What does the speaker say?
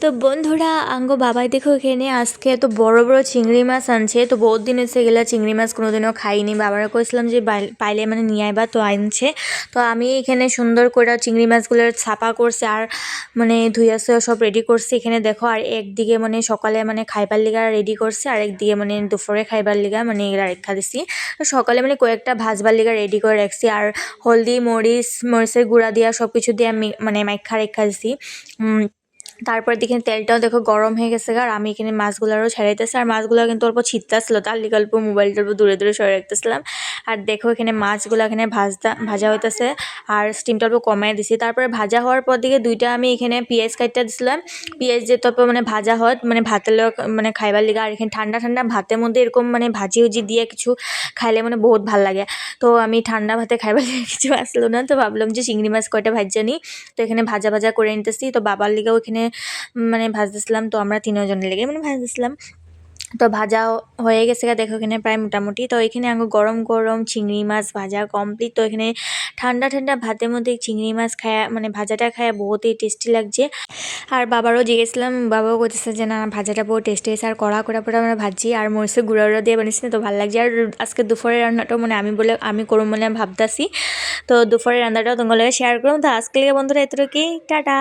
তো বন্ধুরা আঙ্গো বাবাই দেখো এখানে আজকে এত বড় বড় চিংড়ি মাছ আনছে। তো বহুত দিন হচ্ছে গেলা চিংড়ি মাছ কোনোদিনও খাইনি। বাবারা কইছিলাম যে পাইলে মানে নিয়ে আইবা, তো আনছে। তো আমি এখানে সুন্দর করে চিংড়ি মাছগুলোর ছাপা করছে আর মানে ধুইয়াছে সব রেডি করছি। এখানে দেখো আর একদিকে মানে সকালে মানে খাইবার লিগা রেডি করছে, আর একদিকে মানে দুপুরে খাইবার লিগা মানে এগুলা রেখা দিছি। তো সকালে মানে কয়েকটা ভাজবার লিগা রেডি করে রাখছি, আর হলদি মরিচের গুঁড়া দিয়া সব কিছু দিয়ে আমি মানে মাইখা রেখা দিছি। তারপর দেখেন তেলটাও দেখো গরম হয়ে গেছে, আর আমি এখানে মাছগুলোরও ছেড়াইতেছি। আর মাছগুলো কিন্তু অল্প ছিটতেছিল, তার লিগে অল্প মোবাইলটা অল্প দূরে দূরে সরে রাখতেছিলাম। আর দেখো এখানে মাছগুলো এখানে ভাজা হইতেছে, আর স্টিমটা অল্প কমাই দিছি। তারপরে ভাজা হওয়ার পর দিকে দুইটা আমি এখানে পেঁয়াজ কাটতে দিছিলাম। পেঁয়াজ যে তারপর মানে ভাজা হয় মানে ভাতের মানে খাইবার লিগে। আর এখানে ঠান্ডা ঠান্ডা ভাতের মধ্যে এরকম মানে ভাজি উজি দিয়ে কিছু খাইলে মানে বহুত ভাল লাগে। তো আমি ঠান্ডা ভাতে খাইবার লিগে কিছু আসলো না, তো ভাবলাম যে চিংড়ি মাছ কয়টা ভাজা নিই। তো এখানে ভাজা ভাজা করে নিতেছি। তো বাবার লিগেও এখানে মানে ভাজতেছিলাম। তো আমরা তিনজনের লেগে মানে ভাজতেছিলাম। তো ভাজা হয়ে গেছে দেখো এখানে প্রায় মোটামুটি। তো এখানে আঙ্গো গরম গরম চিংড়ি মাছ ভাজা কমপ্লিট। তো এখানে ঠান্ডা ঠান্ডা ভাতের মধ্যে চিংড়ি মাছ খায়া মানে ভাজাটা খায়া বহুতই টেস্টি লাগছে। আর বাবারও জিজ্ঞেসলাম, বাবাও বলতেছে যে না ভাজাটা বহু টেস্টি হয়েছে, আর কড়া করে আমরা ভাজি আর মরিচের গুঁড়া দিয়ে বানিয়েছি, তো ভালো লাগছে। আর আজকে দুপুরের রান্নাটাও মানে আমি করুম বলে ভাবতাছি। তো দুপুরের রান্নাটাও তোমার শেয়ার করুন। তো আজকে বন্ধুরা এতটুকুই, টাটা।